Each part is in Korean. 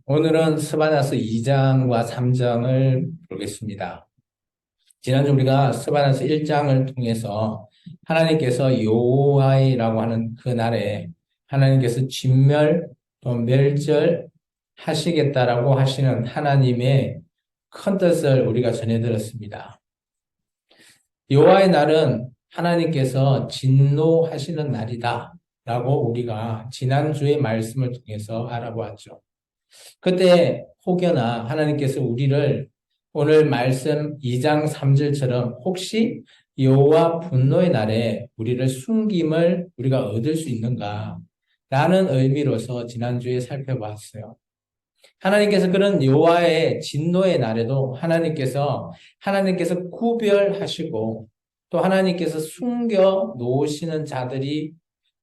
오늘은 스바냐서 2장과 3장을 보겠습니다. 지난주 우리가 스바냐서 1장을 통해서 하나님께서 여호와이라고 하는 그 날에 하나님께서 진멸 또 멸절 하시겠다라고 하시는 하나님의 큰 뜻을 우리가 전해 들었습니다. 여호와의 날은 하나님께서 진노하시는 날이다 라고 우리가 지난주의 말씀을 통해서 알아보았죠. 그때 혹여나 하나님께서 우리를 오늘 말씀 2장 3절처럼 혹시 여호와 분노의 날에 우리를 숨김을 우리가 얻을 수 있는가? 라는 의미로서 지난주에 살펴봤어요. 하나님께서 그런 여호와의 진노의 날에도 하나님께서 구별하시고 또 하나님께서 숨겨 놓으시는 자들이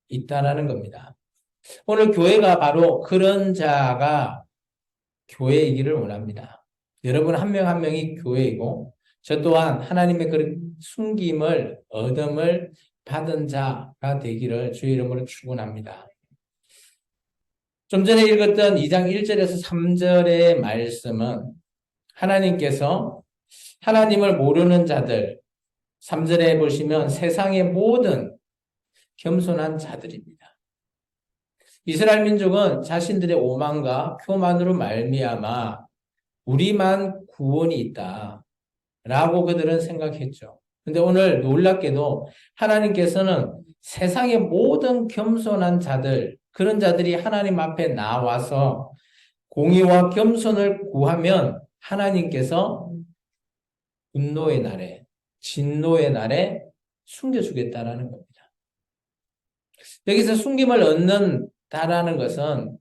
있다라는 겁니다. 오늘 교회가 바로 그런 자가 교회이기를 원합니다. 여러분 한 명 한 명이 교회이고 저 또한 하나님의 그런 숨김을 얻음을 받은 자가 되기를 주의 이름으로 축원합니다. 좀 전에 읽었던 2장 1절에서 3절의 말씀은 하나님께서 하나님을 모르는 자들 3절에 보시면 세상의 모든 겸손한 자들입니다. 이스라엘 민족은 자신들의 오만과 교만으로 말미암아 우리만 구원이 있다 라고 그들은 생각했죠. 근데 오늘 놀랍게도 하나님께서는 세상의 모든 겸손한 자들, 그런 자들이 하나님 앞에 나와서 공의와 겸손을 구하면 하나님께서 분노의 날에, 진노의 날에 숨겨주겠다라는 겁니다. 여기서 숨김을 얻는다라는 것은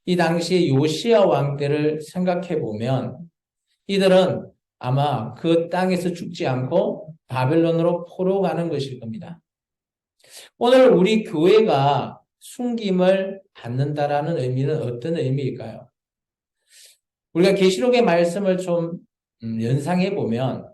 이 당시에 요시야 왕 때를 생각해 보면 이들은 아마 그 땅에서 죽지 않고 바벨론으로 포로 가는 것일 겁니다. 오늘 우리 교회가 숨김을 받는다라는 의미는 어떤 의미일까요? 우리가 계시록의 말씀을 좀 연상해 보면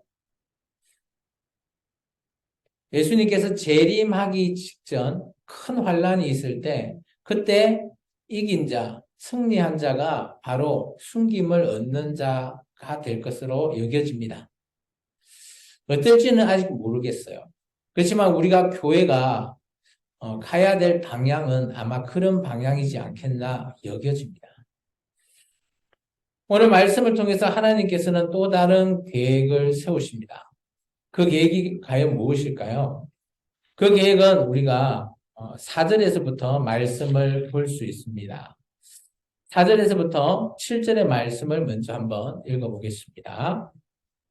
예수님께서 재림하기 직전 큰 환란이 있을 때 그때 이긴 자, 승리한 자가 바로 숨김을 얻는 자가 될 것으로 여겨집니다. 어떨지는 아직 모르겠어요. 그렇지만 우리가 교회가 가야 될 방향은 아마 그런 방향이지 않겠나 여겨집니다. 오늘 말씀을 통해서 하나님께서는 또 다른 계획을 세우십니다. 그 계획이 과연 무엇일까요? 그 계획은 우리가 4절에서부터 말씀을 볼 수 있습니다. 4절에서부터 7절의 말씀을 먼저 한번 읽어보겠습니다.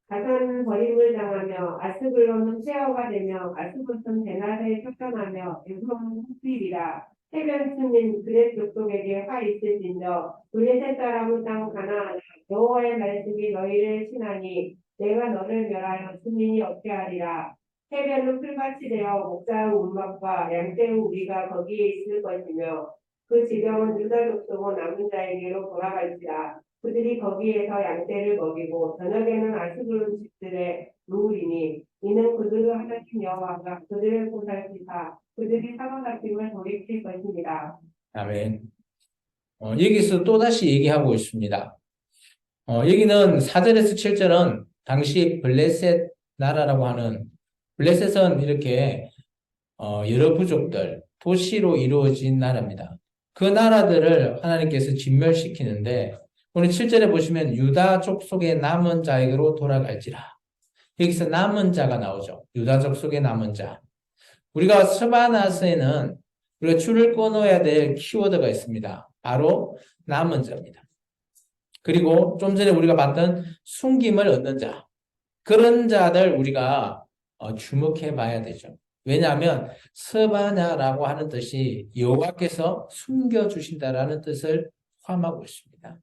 가산은 버림을 당하며 아스글론은 폐허가 되며 아스못은 베나에 쫓겨나며 에브론은 흑비리라. 해변 승인 그렛 족속에게 화 있을진저 우리 세 사람은 땅 가나안에 여호와의 말씀이 너희를 친하니 내가 너를 멸하여 승인이 없게 하리라. 해변은 풀밭이 되어 목자의 운막과 양떼의 우리가 거기에 있을 것이며 그 지경은 유다 족속은 남은 자에게로 돌아갈지라. 그들이 거기에서 양떼를 먹이고 저녁에는 아스글론 집들의 누우리니 이는 그들을 하나님 여호와가 그들을 보살피사 그들이 사로잡힘을 돌이킬 것입니다. 아멘. 여기서 또다시 얘기하고 있습니다. 여기는 4절에서 7절은 당시 블레셋 나라라고 하는 블레셋은 이렇게 여러 부족들, 도시로 이루어진 나라입니다. 그 나라들을 하나님께서 진멸시키는데 오늘 7절에 보시면 유다 족속의 남은 자에게로 돌아갈지라. 여기서 남은 자가 나오죠. 유다 족속의 남은 자. 우리가 스바나서에는 우리가 줄을 끊어야 될 키워드가 있습니다. 바로 남은 자입니다. 그리고 좀 전에 우리가 봤던 숨김을 얻는 자. 그런 자들 우리가 주목해 봐야 되죠. 왜냐하면 스바냐라고 하는 뜻이 여호와께서 숨겨주신다라는 뜻을 포함하고 있습니다.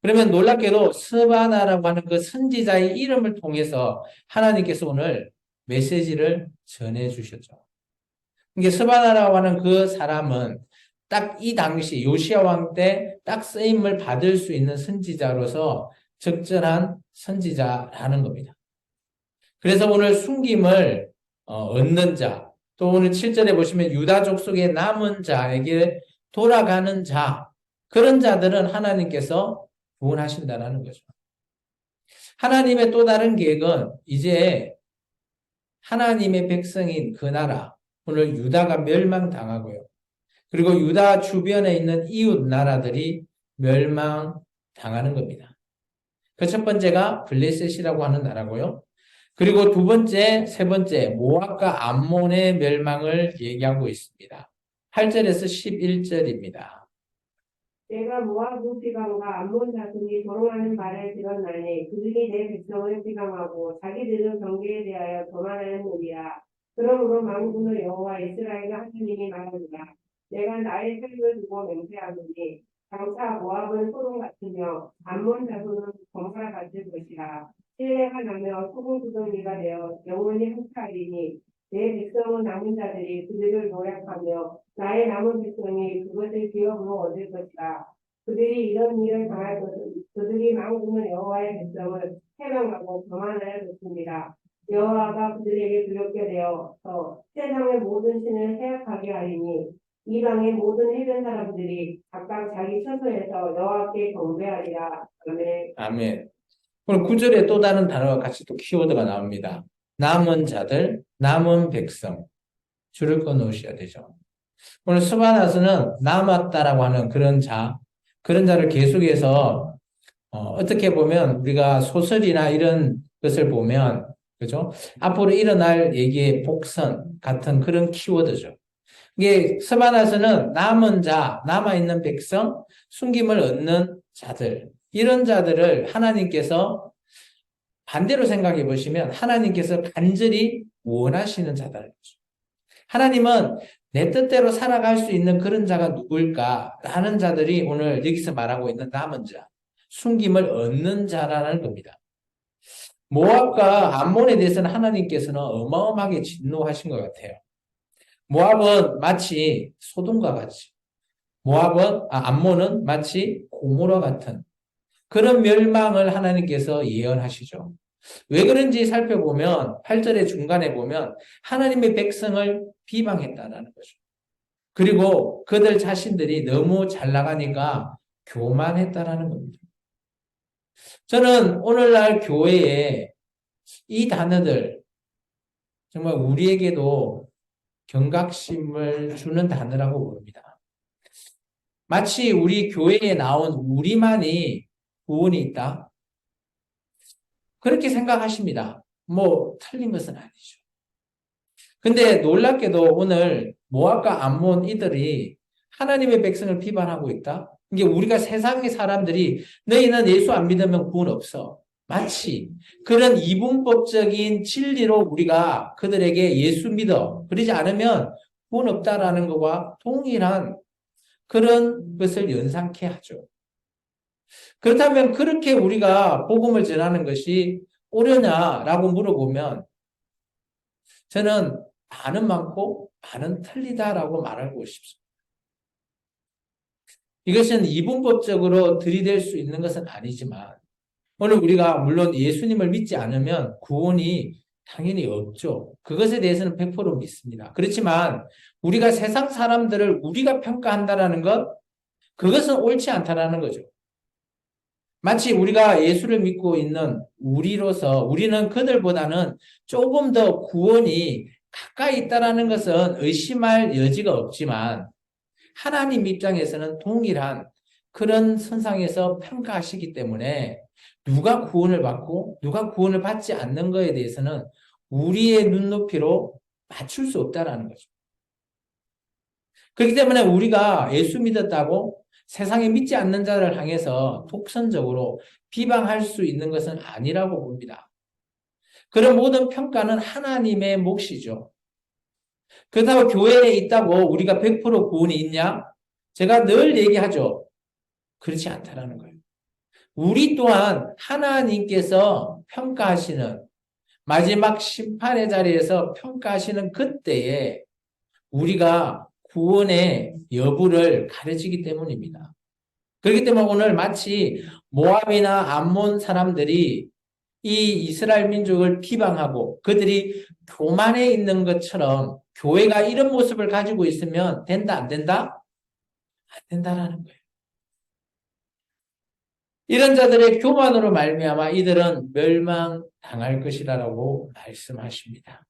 그러면 놀랍게도 스바나라고 하는 그 선지자의 이름을 통해서 하나님께서 오늘 메시지를 전해주셨죠. 이게 스바나라고 하는 그 사람은 딱 이 당시 요시야 왕 때 딱 쓰임을 받을 수 있는 선지자로서 적절한 선지자라는 겁니다. 그래서 오늘 숨김을 얻는 자, 또 오늘 7절에 보시면 유다 족속의 남은 자에게 돌아가는 자, 그런 자들은 하나님께서 구원하신다라는 거죠. 하나님의 또 다른 계획은 이제 하나님의 백성인 그 나라, 오늘 유다가 멸망당하고요. 그리고 유다 주변에 있는 이웃 나라들이 멸망당하는 겁니다. 그 첫 번째가 블레셋이라고 하는 나라고요. 그리고 두 번째, 세 번째, 모압과 암몬의 멸망을 얘기하고 있습니다. 8절에서 11절입니다. 내가 모아부 비방과 암몬 자손이 조롱하는 말을 들었나니 그들이 내 백성을 비방하고 자기들의 경계에 대하여 교만하였느니라. 그러므로 만군의 여호와 이스라엘의 하나님이 말하노라. 내가 나의 책임을 두고 맹세하노니 장차 모압은 소돔 같으며 암몬 자손은 검사 같을 것이라. 신뢰가 나며 소금 구덩이가 되어 영원히 흩어지니 내 백성은 남은 자들이 그들을 노력하며 나의 남은 백성이 그것을 기업으로 얻을 것이다. 그들이 이런 일을 당할 것은 그들이 만군의 여호와의 백성을 해방하고 교만하였습니다. 여호와가 그들에게 두렵게 되어서 세상의 모든 신을 해악하게 하리니 이방의 모든 해변 사람들이 각각 자기 처소에서 여호와께 경배하리라. 아멘. 아멘. 오늘 9절에 또 다른 단어가 같이 또 키워드가 나옵니다. 남은 자들, 남은 백성. 줄을 꺼 놓으셔야 되죠. 오늘 스바나스는 남았다라고 하는 그런 자를 계속해서 어떻게 보면 우리가 소설이나 이런 것을 보면 그죠? 앞으로 일어날 얘기의 복선 같은 그런 키워드죠. 이게 스바나스는 남은 자, 남아있는 백성, 숨김을 얻는 자들 이런 자들을 하나님께서 반대로 생각해 보시면 하나님께서 간절히 원하시는 자다는 거죠. 하나님은 내 뜻대로 살아갈 수 있는 그런 자가 누굴까 하는 자들이 오늘 여기서 말하고 있는 남은 자, 숨김을 얻는 자라는 겁니다. 모압과 암몬에 대해서는 하나님께서는 어마어마하게 진노하신 것 같아요. 모압은 마치 소돔과 같이, 암몬은 마치 고모라 같은 그런 멸망을 하나님께서 예언하시죠. 왜 그런지 살펴보면 8절의 중간에 보면 하나님의 백성을 비방했다는 거죠. 그리고 그들 자신들이 너무 잘 나가니까 교만했다라는 겁니다. 저는 오늘날 교회에 이 단어들 정말 우리에게도 경각심을 주는 단어라고 봅니다. 마치 우리 교회에 나온 우리만이 구원이 있다. 그렇게 생각하십니다. 뭐 틀린 것은 아니죠. 근데 놀랍게도 오늘 모압과 암몬 이들이 하나님의 백성을 비판하고 있다. 이게 우리가 세상의 사람들이 너희는 예수 안 믿으면 구원 없어. 마치 그런 이분법적인 진리로 우리가 그들에게 예수 믿어. 그러지 않으면 구원 없다라는 것과 동일한 그런 것을 연상케 하죠. 그렇다면 그렇게 우리가 복음을 전하는 것이 옳으냐라고 물어보면 저는 반은 많고 반은 틀리다라고 말하고 싶습니다. 이것은 이분법적으로 들이댈 수 있는 것은 아니지만 오늘 우리가 물론 예수님을 믿지 않으면 구원이 당연히 없죠. 그것에 대해서는 100% 믿습니다. 그렇지만 우리가 세상 사람들을 우리가 평가한다라는 것 그것은 옳지 않다라는 거죠. 마치 우리가 예수를 믿고 있는 우리로서 우리는 그들보다는 조금 더 구원이 가까이 있다라는 것은 의심할 여지가 없지만 하나님 입장에서는 동일한 그런 선상에서 평가하시기 때문에 누가 구원을 받고 누가 구원을 받지 않는 것에 대해서는 우리의 눈높이로 맞출 수 없다라는 거죠. 그렇기 때문에 우리가 예수 믿었다고 세상에 믿지 않는 자를 향해서 독선적으로 비방할 수 있는 것은 아니라고 봅니다. 그런 모든 평가는 하나님의 몫이죠. 그렇다고 교회에 있다고 우리가 100% 구원이 있냐? 제가 늘 얘기하죠. 그렇지 않다라는 거예요. 우리 또한 하나님께서 평가하시는 마지막 심판의 자리에서 평가하시는 그때에 우리가 구원의 여부를 가르치기 때문입니다. 그렇기 때문에 오늘 마치 모압이나 암몬 사람들이 이 이스라엘 민족을 비방하고 그들이 교만해 있는 것처럼 교회가 이런 모습을 가지고 있으면 된다, 안 된다? 안 된다라는 거예요. 이런 자들의 교만으로 말미암아 이들은 멸망당할 것이라고 말씀하십니다.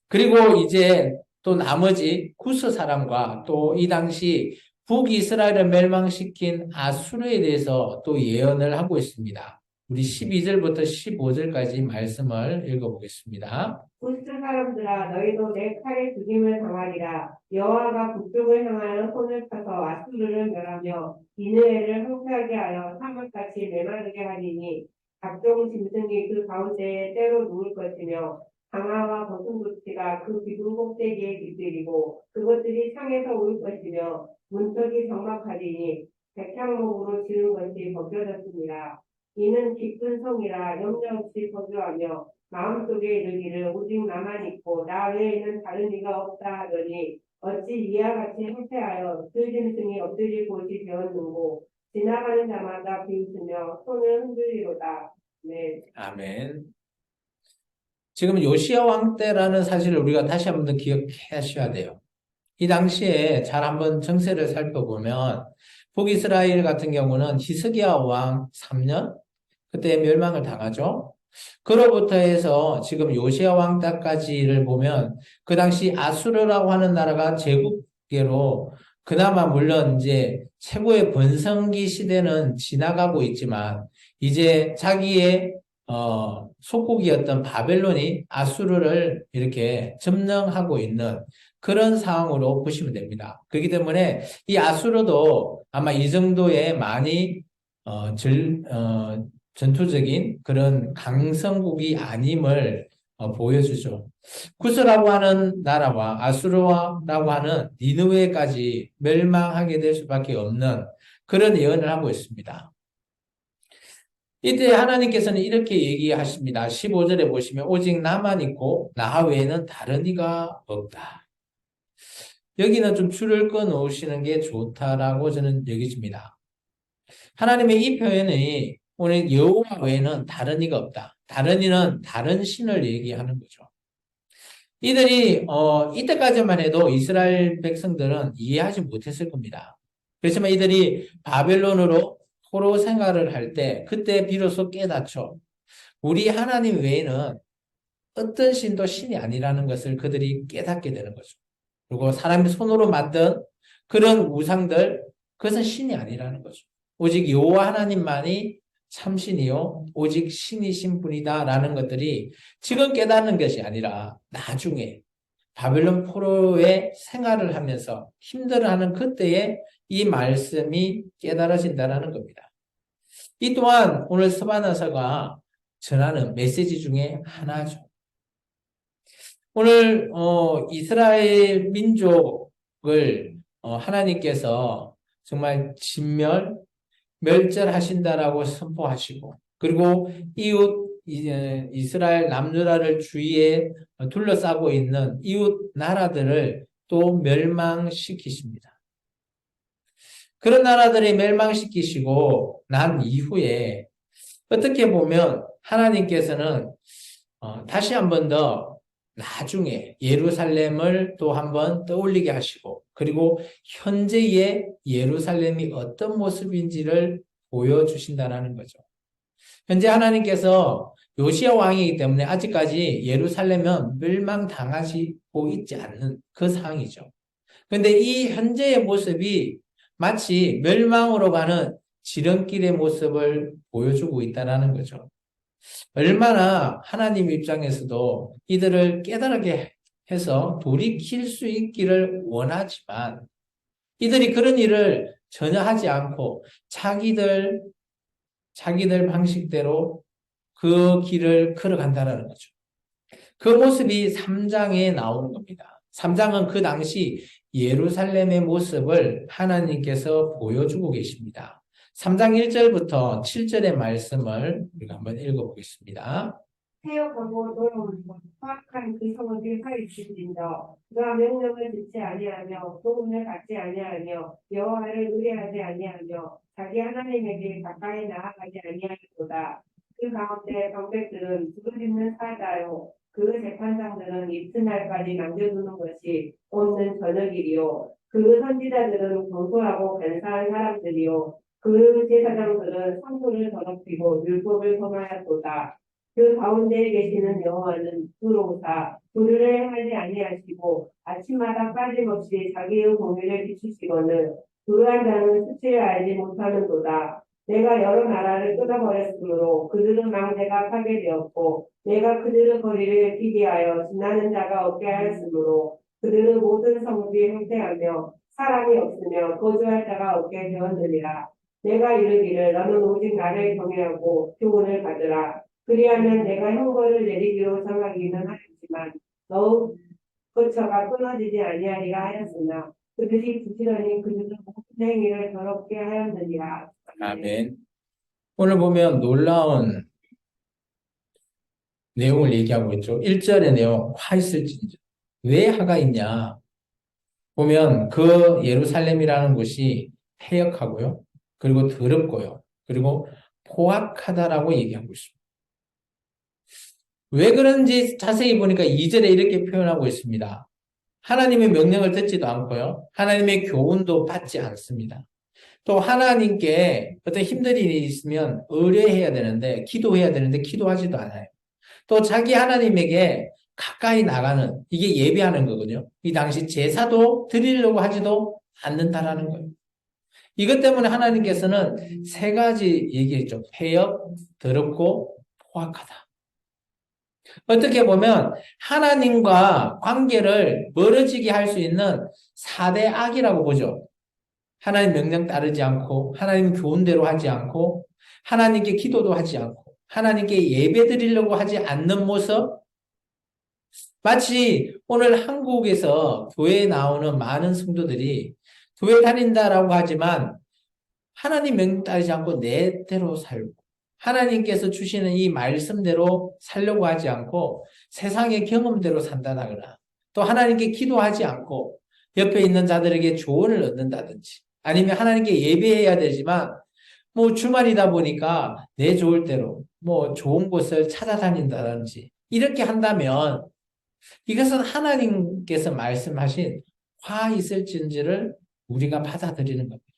그리고 이제 또 나머지 구스 사람과 또 이 당시 북이스라엘을 멸망시킨 아수르에 대해서 또 예언을 하고 있습니다. 우리 12절부터 15절까지 말씀을 읽어보겠습니다. 구스 사람들아 너희도 내 칼에 죽임을 당하리라. 여호와가 북쪽을 향하여 손을 펴서 아수르를 멸하며 니느웨를 황폐하게 하여 사막같이 메마르게 하리니 각종 짐승이 그 가운데에 때로 누울 것이며 강화와 거슴도치가 그 기둥 꼭대기에 깃들이고 그것들이 창에서 올 것이며 문턱이 적막하리니 백향목으로 지은 것이 벗겨졌습니다. 이는 깊은 성이라 염려 없이 거주하며 마음속에 이르기를 오직 나만 있고 나 외에는 다른 이가 없다 하더니 어찌 이와 같이 행패하여 들짐승이 엎드릴 곳이 되었는고 지나가는 자마다 비웃으며 손을 흔들리로다. 네. 아멘. 지금 요시야 왕 때라는 사실을 우리가 다시 한번 더 기억하셔야 돼요. 이 당시에 잘 한번 정세를 살펴보면 북이스라엘 같은 경우는 히스기야 왕 3년 그때 멸망을 당하죠. 그로부터 해서 지금 요시야 왕 때까지를 보면 그 당시 아수르라고 하는 나라가 제국계로 그나마 물론 이제 최고의 번성기 시대는 지나가고 있지만 이제 자기의 속국이었던 바벨론이 아수르를 이렇게 점령하고 있는 그런 상황으로 보시면 됩니다. 그렇기 때문에 이 아수르도 아마 이 정도의 많이 전투적인 그런 강성국이 아님을 보여주죠. 구스라고 하는 나라와 아수르라고 하는 니느웨까지 멸망하게 될 수밖에 없는 그런 예언을 하고 있습니다. 이때 하나님께서는 이렇게 얘기하십니다. 15절에 보시면 오직 나만 있고 나 외에는 다른 이가 없다. 여기는 좀 줄을 꺼놓으시는 게 좋다라고 저는 여기집니다. 하나님의 이 표현이 오늘 여호와 외에는 다른 이가 없다. 다른 이는 다른 신을 얘기하는 거죠. 이들이 이때까지만 해도 이스라엘 백성들은 이해하지 못했을 겁니다. 그렇지만 이들이 바벨론으로 포로 생활을 할 때 그때 비로소 깨닫죠. 우리 하나님 외에는 어떤 신도 신이 아니라는 것을 그들이 깨닫게 되는 거죠. 그리고 사람이 손으로 만든 그런 우상들 그것은 신이 아니라는 거죠. 오직 여호와 하나님만이 참신이요 오직 신이신 분이다라는 것들이 지금 깨닫는 것이 아니라 나중에 바벨론 포로의 생활을 하면서 힘들어하는 그때에 이 말씀이 깨달아진다는 겁니다. 이 또한 오늘 스바나서가 전하는 메시지 중에 하나죠. 오늘 이스라엘 민족을 하나님께서 정말 멸절하신다라고 선포하시고 그리고 이웃 이스라엘 남유다를 주위에 둘러싸고 있는 이웃 나라들을 또 멸망시키십니다. 그런 나라들을 멸망시키시고 난 이후에 어떻게 보면 하나님께서는 다시 한 번 더 나중에 예루살렘을 또 한 번 떠올리게 하시고 그리고 현재의 예루살렘이 어떤 모습인지를 보여주신다는 거죠. 현재 하나님께서 요시야 왕이기 때문에 아직까지 예루살렘은 멸망당하고 있지 않는 그 상황이죠. 그런데 이 현재의 모습이 마치 멸망으로 가는 지름길의 모습을 보여주고 있다는 거죠. 얼마나 하나님 입장에서도 이들을 깨달게 해서 돌이킬 수 있기를 원하지만 이들이 그런 일을 전혀 하지 않고 자기들 방식대로 그 길을 걸어간다는 거죠. 그 모습이 3장에 나오는 겁니다. 3장은 그 당시 예루살렘의 모습을 하나님께서 보여주고 계십니다. 3장 1절부터 7절의 말씀을 우리가 한번 읽어보겠습니다. 태역하고 돌아오는 것, 파악한 그 성을 파헤치신다. 그가 명령을 듣지 아니하며 도움을 받지 아니하며 여호와를 의뢰하지 아니하며 자기 하나님에게 가까이 나아가지 아니하리로다. 그 가운데 방백들은 두루짓는 사자요 그 재판장들은 이튿날까지 남겨두는 것이 없는 저녁이리요 그 선지자들은 공소하고 간사한 사람들이요 그 제사장들은 성소를 더럽히고 율법을 범하였도다. 그 가운데에 계시는 여호와는 두로사 그를 행하지 아니하시고 아침마다 빠짐없이 자기의 공의를 비추시거늘 그러한 자는 수치를 알지 못하는도다. 내가 여러 나라를 끊어버렸으므로 그들은 망대가 파게 되었고 내가 그들의 거리를 비게 하여 지나는 자가 없게 하였으므로 그들은 모든 성읍이 횡태하며 사람이 없으며 거주할 자가 없게 되었느니라. 내가 이르기를 너는 오직 나를 경외하고 교훈을 받으라. 그리하면 내가 형벌을 내리기로 정하기는 하였지만 더욱 거처가 끊어지지 아니하리라 하였으나 그들이 부지런히 그들의 모든 행위를 더럽게 하였느니라. 아멘. 아멘. 오늘 보면 놀라운 내용을 얘기하고 있죠. 1절의 내용, 화 있을진저. 왜 화가 있냐? 보면 그 예루살렘이라는 곳이 패역하고요. 그리고 더럽고요. 그리고 포악하다라고 얘기하고 있습니다. 왜 그런지 자세히 보니까 2절에 이렇게 표현하고 있습니다. 하나님의 명령을 듣지도 않고요. 하나님의 교훈도 받지 않습니다. 또 하나님께 어떤 힘든 일이 있으면 의뢰해야 되는데, 기도해야 되는데 기도하지도 않아요. 또 자기 하나님에게 가까이 나가는, 이게 예배하는 거거든요. 이 당시 제사도 드리려고 하지도 않는다라는 거예요. 이것 때문에 하나님께서는 세 가지 얘기했죠. 패역, 더럽고 포악하다. 어떻게 보면 하나님과 관계를 멀어지게 할 수 있는 4대 악이라고 보죠. 하나님 명령 따르지 않고, 하나님 교훈대로 하지 않고, 하나님께 기도도 하지 않고, 하나님께 예배 드리려고 하지 않는 모습. 마치 오늘 한국에서 교회에 나오는 많은 성도들이 교회 다닌다라고 하지만 하나님 명령 따르지 않고 내대로 살고, 하나님께서 주시는 이 말씀대로 살려고 하지 않고 세상의 경험대로 산다거나, 또 하나님께 기도하지 않고 옆에 있는 자들에게 조언을 얻는다든지, 아니면 하나님께 예배해야 되지만 뭐 주말이다 보니까 내 좋을 대로 뭐 좋은 곳을 찾아다닌다든지 이렇게 한다면 이것은 하나님께서 말씀하신 화 있을진지를 우리가 받아들이는 겁니다.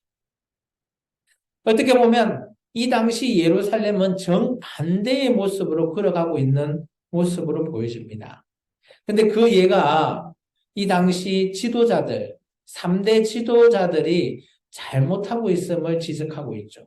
어떻게 보면 이 당시 예루살렘은 정반대의 모습으로 걸어가고 있는 모습으로 보여집니다. 근데 그 예가 이 당시 지도자들, 3대 지도자들이 잘못하고 있음을 지적하고 있죠.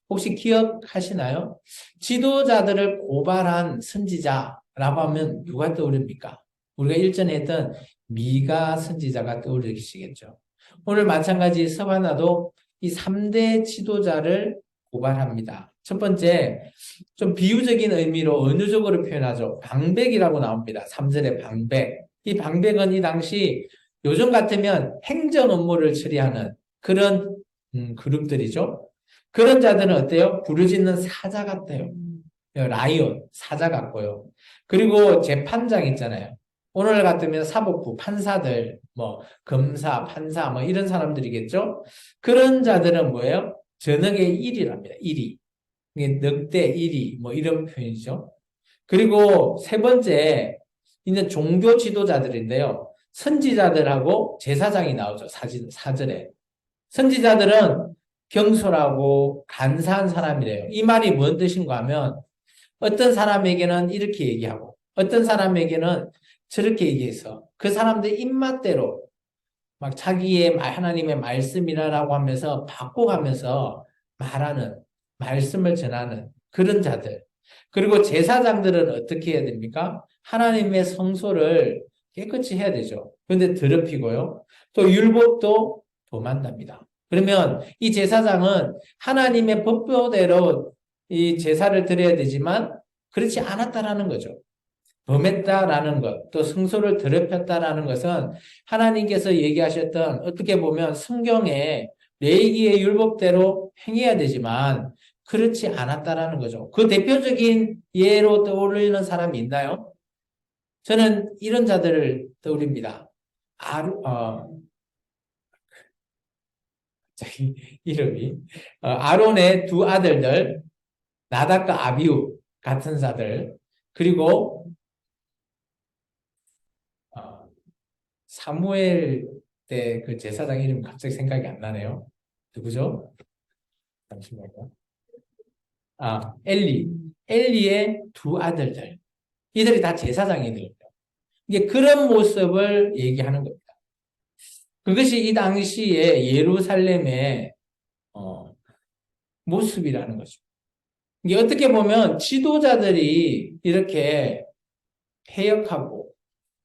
혹시 기억하시나요? 지도자들을 고발한 선지자라고 하면 누가 떠오릅니까? 우리가 일전에 했던 미가 선지자가 떠오르시겠죠. 오늘 마찬가지 서바나도 이 3대 지도자를 고발합니다. 첫 번째, 좀 비유적인 의미로 은유적으로 표현하죠. 방백이라고 나옵니다. 3절에 방백. 이 방백은 이 당시 요즘 같으면 행정 업무를 처리하는 그런 그룹들이죠. 그런 자들은 어때요? 부르짖는 사자 같아요. 라이온, 사자 같고요. 그리고 재판장 있잖아요. 오늘 같으면 사법부, 판사들, 뭐, 검사, 판사, 뭐, 이런 사람들이겠죠? 그런 자들은 뭐예요? 전역의 1위랍니다. 1위. 이게 넉대 1위, 뭐, 이런 표현이죠. 그리고 세 번째, 이제 종교 지도자들인데요. 선지자들하고 제사장이 나오죠. 사절에. 선지자들은 경솔하고 간사한 사람이래요. 이 말이 뭔 뜻인가 하면 어떤 사람에게는 이렇게 얘기하고 어떤 사람에게는 저렇게 얘기해서 그 사람들 입맛대로 막 자기의 하나님의 말씀이라고 하면서 바꿔가면서 말하는, 말씀을 전하는 그런 자들. 그리고 제사장들은 어떻게 해야 됩니까? 하나님의 성소를 깨끗이 해야 되죠. 그런데 더럽히고요. 또 율법도 범한답니다. 그러면 이 제사장은 하나님의 법도대로 이 제사를 드려야 되지만 그렇지 않았다라는 거죠. 범했다라는 것, 또 성소를 더럽혔다라는 것은 하나님께서 얘기하셨던 어떻게 보면 성경에 레위기의 율법대로 행해야 되지만 그렇지 않았다라는 거죠. 그 대표적인 예로 떠올리는 사람이 있나요? 저는 이런 자들을 떠올립니다. 갑자기 이름이 아론의 두 아들들 나답과 아비후 같은 자들, 그리고 사무엘 때 그 제사장 이름 갑자기 생각이 안 나네요. 누구죠? 잠시만요. 엘리. 엘리의 두 아들들. 이들이 다 제사장이들이에요. 이게 그런 모습을 얘기하는 겁니다. 그것이 이 당시에 예루살렘의 모습이라는 거죠. 이게 어떻게 보면 지도자들이 이렇게 패역하고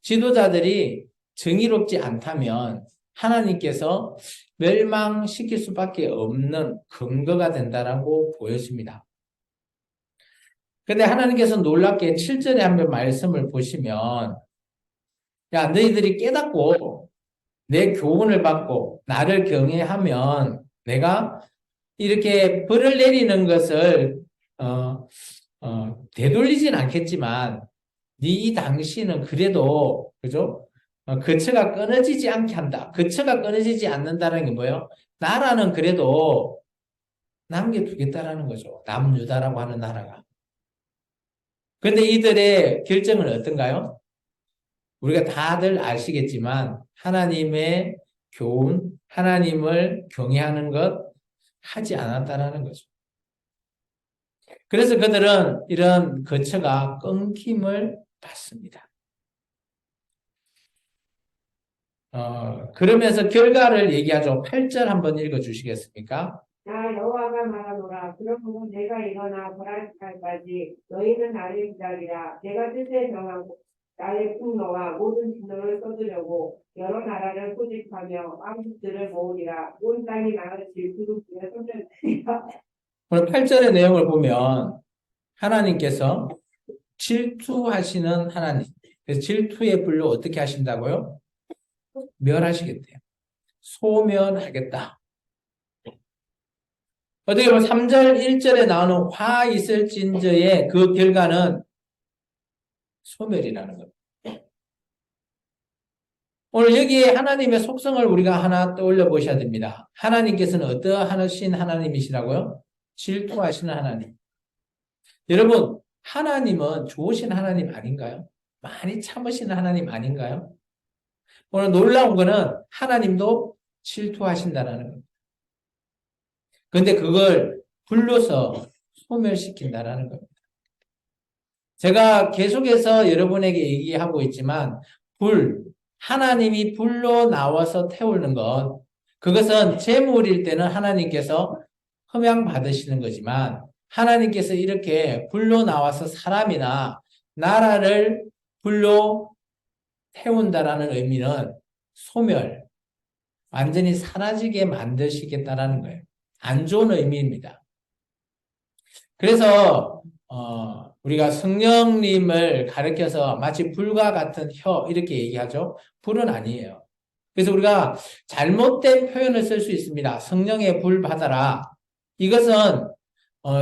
지도자들이 정의롭지 않다면 하나님께서 멸망시킬 수밖에 없는 근거가 된다라고 보여집니다. 근데 하나님께서 놀랍게 7절에 한번 말씀을 보시면 야 너희들이 깨닫고 내 교훈을 받고 나를 경외하면 내가 이렇게 벌을 내리는 것을 되돌리진 않겠지만 이 당시는 그래도 그죠? 거처가 끊어지지 않게 한다. 거처가 끊어지지 않는다는 게 뭐예요? 나라는 그래도 남겨두겠다라는 거죠. 남유다라고 하는 나라가. 근데 이들의 결정은 어떤가요? 우리가 다들 아시겠지만 하나님의 교훈, 하나님을 경외하는 것 하지 않았다라는 거죠. 그래서 그들은 이런 거처가 끊김을 받습니다. 그러면서 결과를 얘기하죠. 8절 한번 읽어 주시겠습니까? 나 여호와가 말하노라. 그러므로 내가 일어나 보라색깔까지 너희는 나를 기다리라. 내가 뜻에 정하고 나의 풍노와 모든 진노를 쏟으려고 여러 나라를 소집하며 왕족들을 모으리라. 온 땅이 나를 질투로 부여 손절되리라. 오늘 8절의 내용을 보면 하나님께서 질투하시는 하나님. 그래서 질투의 불로 어떻게 하신다고요? 멸하시겠대요. 소멸하겠다. 어떻게 보면 3절 1절에 나오는 화 있을진저의 그 결과는 소멸이라는 겁니다. 오늘 여기에 하나님의 속성을 우리가 하나 떠올려 보셔야 됩니다. 하나님께서는 어떠하신 하나님이시라고요? 질투하시는 하나님. 여러분, 하나님은 좋으신 하나님 아닌가요? 많이 참으시는 하나님 아닌가요? 오늘 놀라운 거는 하나님도 질투하신다는 겁니다. 근데 그걸 불로서 소멸시킨다라는 겁니다. 제가 계속해서 여러분에게 얘기하고 있지만 하나님이 불로 나와서 태우는 것, 그것은 재물일 때는 하나님께서 흠양 받으시는 거지만 하나님께서 이렇게 불로 나와서 사람이나 나라를 불로 태운다라는 의미는 소멸, 완전히 사라지게 만드시겠다라는 거예요. 안 좋은 의미입니다. 그래서 우리가 성령님을 가리켜서 마치 불과 같은 혀 이렇게 얘기하죠. 불은 아니에요. 그래서 우리가 잘못된 표현을 쓸 수 있습니다. 성령의 불 받아라. 이것은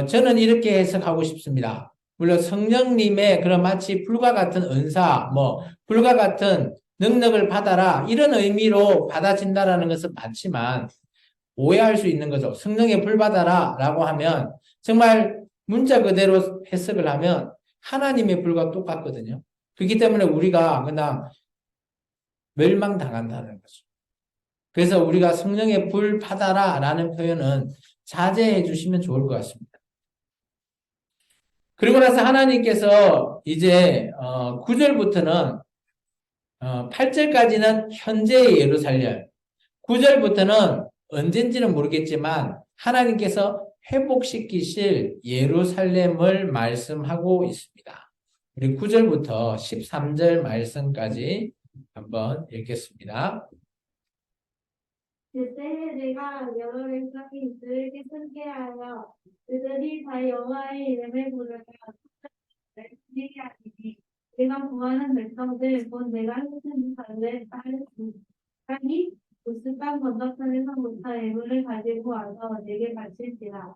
저는 이렇게 해석하고 싶습니다. 물론 성령님의 그런 마치 불과 같은 은사, 불과 같은 능력을 받아라 이런 의미로 받아진다라는 것은 많지만 오해할 수 있는 거죠. 성령의 불 받아라 라고 하면 정말 문자 그대로 해석을 하면 하나님의 불과 똑같거든요. 그렇기 때문에 우리가 그냥 멸망당한다는 거죠. 그래서 우리가 성령의 불 받아라 라는 표현은 자제해 주시면 좋을 것 같습니다. 그리고 나서 하나님께서 이제 9절부터는 8절까지는 현재의 예루살렘, 9절부터는 언젠지는 모르겠지만 하나님께서 회복시키실 예루살렘을 말씀하고 있습니다. 우리 9절부터 13절 말씀까지 한번 읽겠습니다. 그때에 내가 여러 백성이 이스라엘에게 승계하여 그들이 다 여호와의 이름을 부르며 내게 하리니 내가 구하는 백성들 곧 내가 흩은 자들의 딸이 보스강 건너편에서부터 애물을 가지고 와서 내게 바칠지라.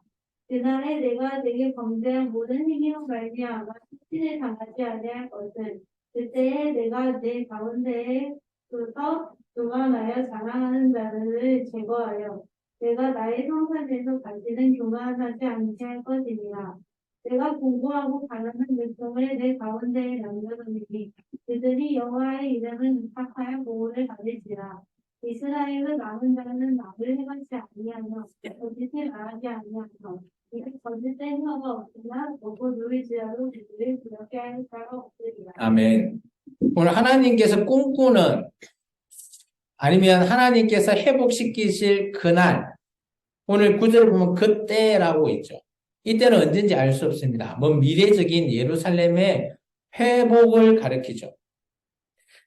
그날에 내가 내게 범죄한 모든 행위로 말미암아 수치를 당하지 아니할 것은 그때에 내가 내 가운데에서 교만하여 자랑하는 자들을 제거하여 내가 나의 성산에서 다시는 교만하지 않게 할 것이니라. 내가 공고하고 가난한 백성을 내 가운데에 남겨두리니 그들이 여호와의 이름을 부탁하여 보호를 받을지라. 이스라엘의 남은 자는 나를 해하지 아니하며 거짓을 말하지 아니하며 이들 거짓된 혀가 없으나 보고 누리지라도 그들을 그렇게 할 자가 없으리라. 아멘. 오늘 하나님께서 꿈꾸는 아니면 하나님께서 회복시키실 그날, 오늘 구절을 보면 그때라고 있죠. 이때는 언제인지 알 수 없습니다. 뭐 미래적인 예루살렘의 회복을 가리키죠.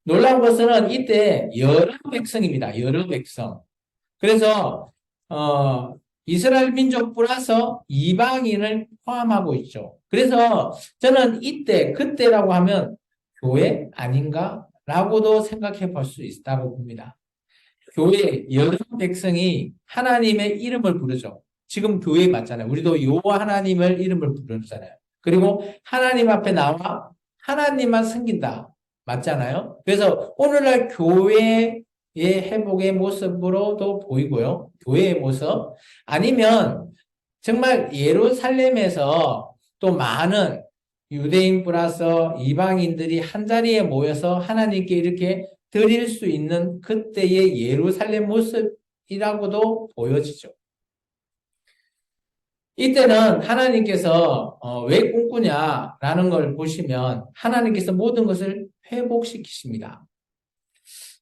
놀라운 것은 이때 여러 백성입니다. 여러 백성. 그래서 이스라엘 민족 플러스 이방인을 포함하고 있죠. 그래서 저는 이때, 그때라고 하면 교회 아닌가라고도 생각해 볼 수 있다고 봅니다. 교회 여러 백성이 하나님의 이름을 부르죠. 지금 교회 맞잖아요. 우리도 여호와 하나님을 이름을 부르잖아요. 그리고 하나님 앞에 나와 하나님만 섬긴다. 맞잖아요. 그래서 오늘날 교회의 회복의 모습으로도 보이고요. 교회의 모습. 아니면 정말 예루살렘에서 또 많은 유대인 플러스 이방인들이 한자리에 모여서 하나님께 이렇게 드릴 수 있는 그때의 예루살렘 모습이라고도 보여지죠. 이때는 하나님께서 왜 꿈꾸냐라는 걸 보시면 하나님께서 모든 것을 회복시키십니다.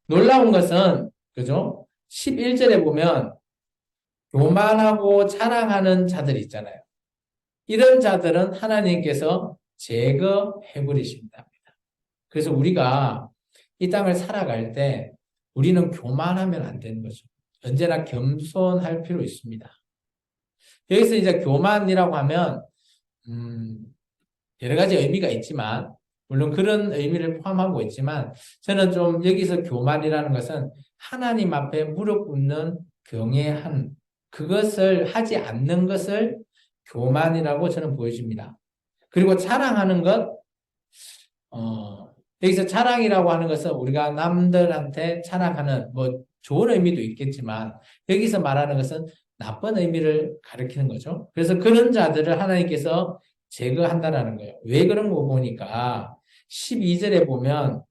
놀라운 것은 그죠? 11절에 보면 교만하고 자랑하는 자들이 있잖아요. 이런 자들은 하나님께서 제거해 버리십니다. 그래서 우리가 이 땅을 살아갈 때 우리는 교만하면 안 되는 거죠. 언제나 겸손할 필요 있습니다. 여기서 이제 교만이라고 하면 여러 가지 의미가 있지만 물론 그런 의미를 포함하고 있지만 저는 좀 여기서 교만이라는 것은 하나님 앞에 무릎 꿇는 경외한 그것을 하지 않는 것을 교만이라고 저는 보여집니다. 그리고 자랑하는 것 여기서 자랑이라고 하는 것은 우리가 남들한테 자랑하는 뭐 좋은 의미도 있겠지만 여기서 말하는 것은 나쁜 의미를 가리키는 거죠. 그래서 그런 자들을 하나님께서 제거한다라는 거예요. 왜 그런 거 보니까 12절에 보면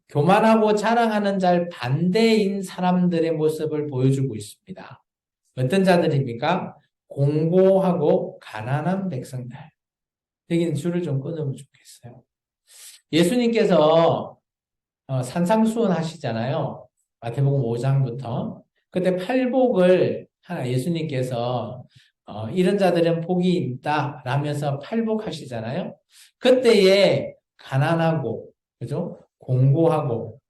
교만하고 자랑하는 자 반대인 사람들의 모습을 보여주고 있습니다. 어떤 자들입니까? 공고하고 가난한 백성들. 여기는 줄을 좀 끊으면 좋겠어요. 예수님께서 산상수훈 하시잖아요. 마태복음 5장부터. 그때 팔복을 예수님께서 이런 자들은 복이 있다 라면서 팔복하시잖아요. 그때에 가난하고 그죠? 공고하고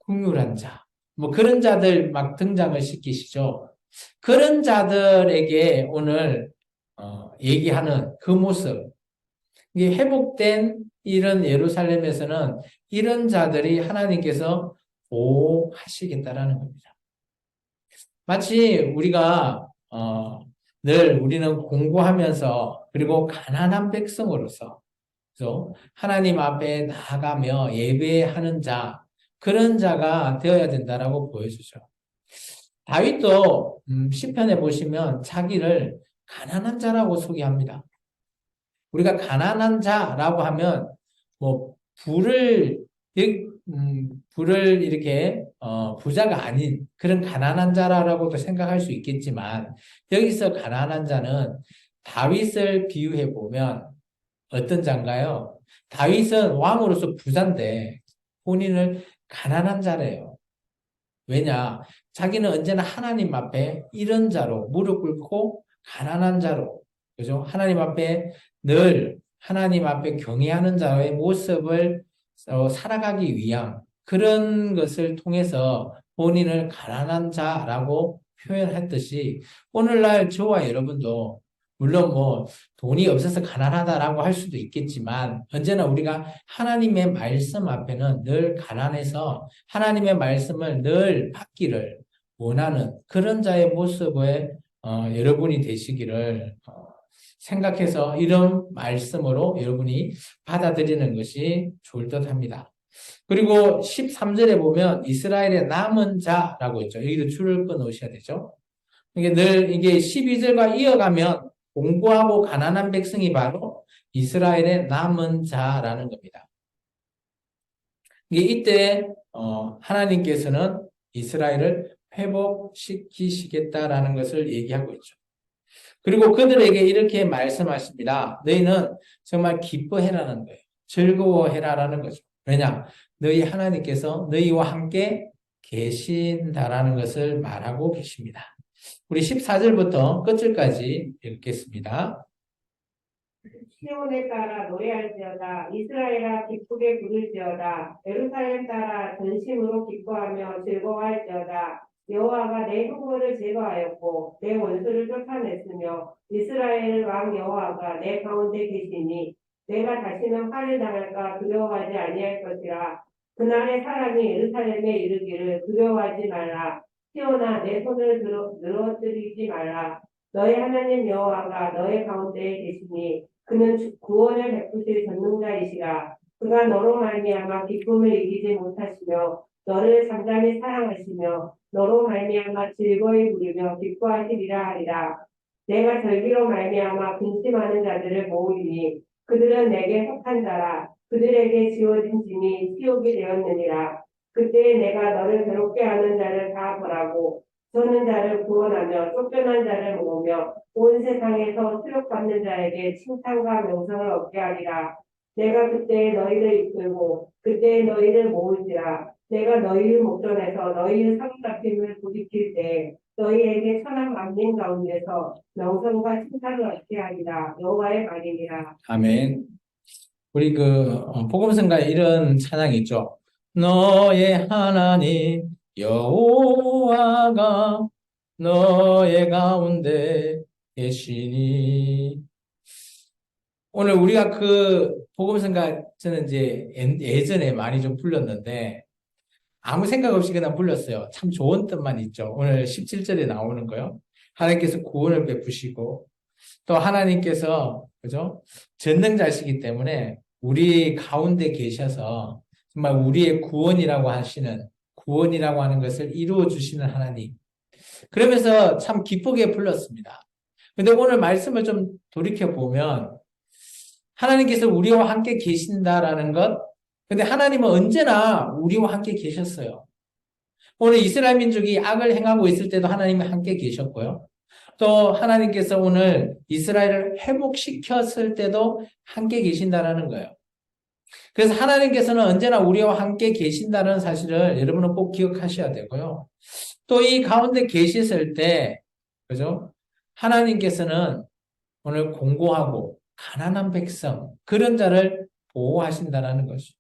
긍휼한 자, 뭐 그런 자들 막 등장을 시키시죠. 그런 자들에게 오늘 얘기하는 그 모습, 이게 회복된 이런 예루살렘에서는 이런 자들이 하나님께서 보호하시겠다라는 겁니다. 마치 우리가 늘 우리는 공부하면서 그리고 가난한 백성으로서 그래서 하나님 앞에 나아가며 예배하는 자 그런 자가 되어야 된다라고 보여주죠. 다윗도 시편에 보시면 자기를 가난한 자라고 소개합니다. 우리가 가난한 자라고 하면 뭐 부를 이렇게 부자가 아닌 그런 가난한 자라고도 생각할 수 있겠지만 여기서 가난한 자는 다윗을 비유해 보면 어떤 자인가요? 다윗은 왕으로서 부자인데 본인을 가난한 자래요. 왜냐? 자기는 언제나 하나님 앞에 이런 자로 무릎 꿇고 가난한 자로 그죠? 하나님 앞에 늘 하나님 앞에 경외하는 자의 모습을 살아가기 위한 그런 것을 통해서 본인을 가난한 자라고 표현했듯이 오늘날 저와 여러분도 물론 뭐 돈이 없어서 가난하다라고 할 수도 있겠지만 언제나 우리가 하나님의 말씀 앞에는 늘 가난해서 하나님의 말씀을 늘 받기를 원하는 그런 자의 모습에 여러분이 되시기를 생각해서 이런 말씀으로 여러분이 받아들이는 것이 좋을 듯 합니다. 그리고 13절에 보면 이스라엘의 남은 자라고 있죠. 여기도 줄을 끊으셔야 되죠. 이게 늘 이게 12절과 이어가면 공고하고 가난한 백성이 바로 이스라엘의 남은 자라는 겁니다. 이때 하나님께서는 이스라엘을 회복시키시겠다라는 것을 얘기하고 있죠. 그리고 그들에게 이렇게 말씀하십니다. 너희는 정말 기뻐해라는 거예요. 즐거워해라라는 거죠. 왜냐? 너희 하나님께서 너희와 함께 계신다라는 것을 말하고 계십니다. 우리 14절부터 끝절까지 읽겠습니다. 시온에 따라 노래할지어다. 이스라엘아 기쁘게 부를지어다. 예루살렘 따라 전심으로 기뻐하며 즐거워할지어다. 여호와가 내 흉보를 제거하였고 내 원수를 쫓아냈으며 이스라엘 왕 여호와가 내 가운데 계시니 내가 다시는 화를 당할까 두려워하지 아니할 것이라. 그날의 사람이 예루살렘에 이르기를 두려워하지 말라. 시온아 내 손을 늘어뜨리지 말라. 너의 하나님 여호와가 너의 가운데에 계시니 그는 구원을 베푸실 전능자이시라. 그가 너로 말미암아 기쁨을 이기지 못하시며 너를 잠잠히 사랑하시며 너로 말미암아 즐거이 부르며 기뻐하시리라 하리라. 내가 절기로 말미암아 근심하는 자들을 모으리니 그들은 내게 속한 자라. 그들에게 지어진 짐이 치욕이 되었느니라. 그때 내가 너를 괴롭게 하는 자를 다 벌하고 저는 자를 구원하며 쫓겨난 자를 모으며 온 세상에서 수욕받는 자에게 칭찬과 명성을 얻게 하리라. 내가 그때 너희를 이끌고 그때 너희를 모으시라. 내가 너희의 목전에서 너희의 사로잡힘을 부딪힐 때 너희에게 천한 만민 가운데서 명성과 칭찬을 얻게 하리라. 여호와의 말이니라. 아멘. 우리 복음성가에 이런 찬양이 있죠. 너의 하나님 여호와가 너의 가운데 계시니. 오늘 우리가 복음성가 저는 이제 예전에 많이 좀 불렀는데 아무 생각 없이 그냥 불렀어요. 참 좋은 뜻만 있죠. 오늘 17절에 나오는 거요. 하나님께서 구원을 베푸시고 또 하나님께서 그죠? 전능자시기 때문에 우리 가운데 계셔서 정말 우리의 구원이라고 하는 것을 이루어 주시는 하나님. 그러면서 참 기쁘게 불렀습니다. 근데 오늘 말씀을 좀 돌이켜 보면 하나님께서 우리와 함께 계신다라는 것, 근데 하나님은 언제나 우리와 함께 계셨어요. 오늘 이스라엘 민족이 악을 행하고 있을 때도 하나님이 함께 계셨고요. 또 하나님께서 오늘 이스라엘을 회복시켰을 때도 함께 계신다라는 거예요. 그래서 하나님께서는 언제나 우리와 함께 계신다는 사실을 여러분은 꼭 기억하셔야 되고요. 또 이 가운데 계셨을 때, 그죠? 하나님께서는 오늘 공고하고 가난한 백성, 그런 자를 보호하신다는 것이죠.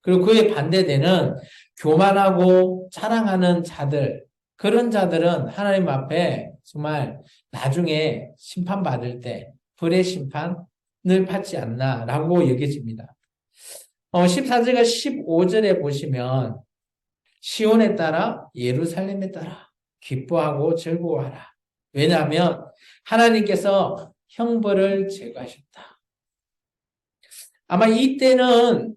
그리고 그에 반대되는 교만하고 자랑하는 자들, 그런 자들은 하나님 앞에 정말 나중에 심판받을 때 불의 심판을 받지 않나라고 여겨집니다. 14절과 15절에 보시면 시온에 따라 예루살렘에 따라 기뻐하고 즐거워하라. 왜냐하면 하나님께서 형벌을 제거하셨다. 아마 이때는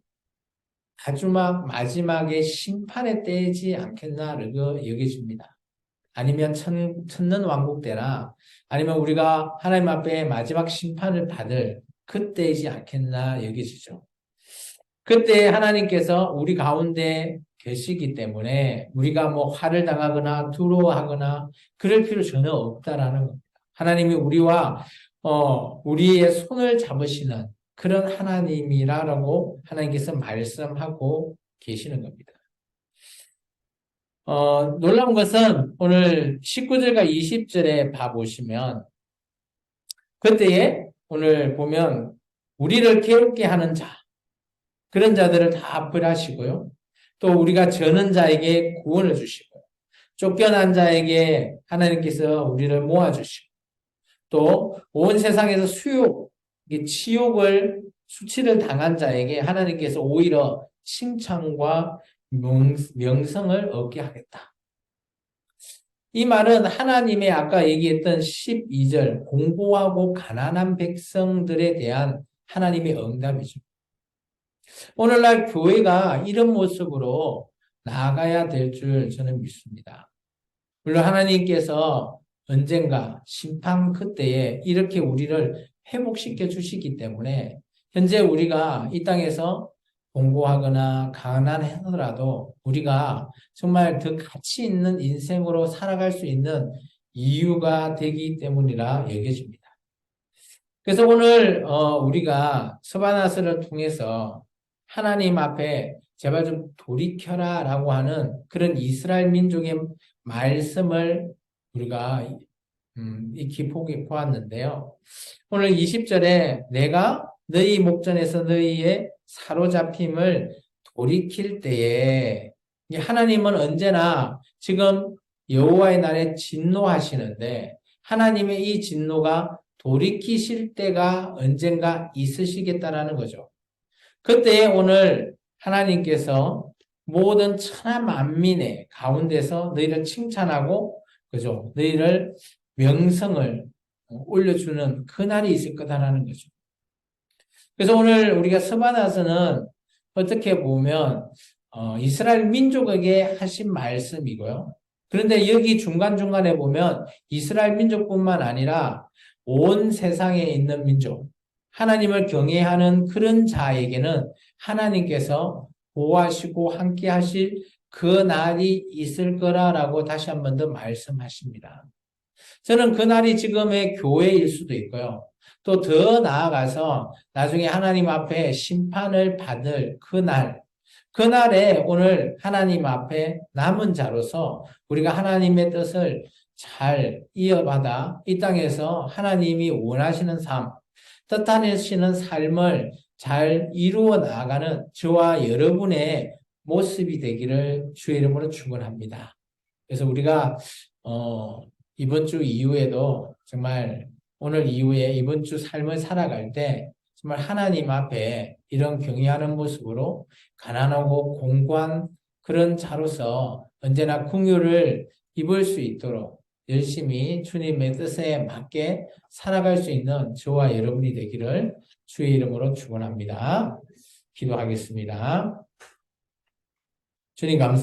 마지막에 심판의 때이지 않겠나라고 여겨집니다. 아니면 천년 왕국 때나 아니면 우리가 하나님 앞에 마지막 심판을 받을 그때이지 않겠나 여겨지죠. 그때 하나님께서 우리 가운데 계시기 때문에 우리가 뭐 화를 당하거나 두려워하거나 그럴 필요 전혀 없다라는 겁니다. 하나님이 우리의 손을 잡으시는 그런 하나님이라고 하나님께서 말씀하고 계시는 겁니다. 놀라운 것은 오늘 19절과 20절에 봐보시면 그때에 오늘 보면 우리를 괴롭게 하는 자, 그런 자들을 다 벌하시고요. 또 우리가 저는 자에게 구원을 주시고 쫓겨난 자에게 하나님께서 우리를 모아주시고 또 온 세상에서 치욕을 수치를 당한 자에게 하나님께서 오히려 칭찬과 명성을 얻게 하겠다. 이 말은 하나님의 아까 얘기했던 12절 공고하고 가난한 백성들에 대한 하나님의 응답이죠. 오늘날 교회가 이런 모습으로 나아가야 될 줄 저는 믿습니다. 물론 하나님께서 언젠가 심판 그때에 이렇게 우리를 회복시켜 주시기 때문에 현재 우리가 이 땅에서 공고하거나 가난하더라도 우리가 정말 더 가치 있는 인생으로 살아갈 수 있는 이유가 되기 때문이라 여겨집니다. 그래서 오늘 우리가 스바나스를 통해서 하나님 앞에 제발 좀 돌이켜라 라고 하는 그런 이스라엘 민족의 말씀을 우리가 익히 보았는데요. 오늘 20절에 내가 너희 목전에서 너희의 사로잡힘을 돌이킬 때에 하나님은 언제나 지금 여호와의 날에 진노하시는데 하나님의 이 진노가 돌이키실 때가 언젠가 있으시겠다라는 거죠. 그때 오늘 하나님께서 모든 천하 만민의 가운데서 너희를 칭찬하고 그죠? 너희를 명성을 올려주는 그날이 있을 거다라는 거죠. 그래서 오늘 우리가 스바나서는 어떻게 보면 이스라엘 민족에게 하신 말씀이고요. 그런데 여기 중간중간에 보면 이스라엘 민족뿐만 아니라 온 세상에 있는 민족, 하나님을 경외하는 그런 자에게는 하나님께서 보호하시고 함께 하실 그 날이 있을 거라라고 다시 한 번 더 말씀하십니다. 저는 그 날이 지금의 교회일 수도 있고요. 또 더 나아가서 나중에 하나님 앞에 심판을 받을 그날에 오늘 하나님 앞에 남은 자로서 우리가 하나님의 뜻을 잘 이어받아 이 땅에서 하나님이 원하시는 삶, 뜻하시는 삶을 잘 이루어 나가는 저와 여러분의 모습이 되기를 주의 이름으로 축원합니다. 그래서 우리가 이번 주 이후에도 정말 오늘 이후에 이번 주 삶을 살아갈 때 정말 하나님 앞에 이런 경외하는 모습으로 가난하고 공고한 그런 자로서 언제나 긍휼을 입을 수 있도록 열심히 주님의 뜻에 맞게 살아갈 수 있는 저와 여러분이 되기를 주의 이름으로 축원합니다. 기도하겠습니다. 주님 감사합니다.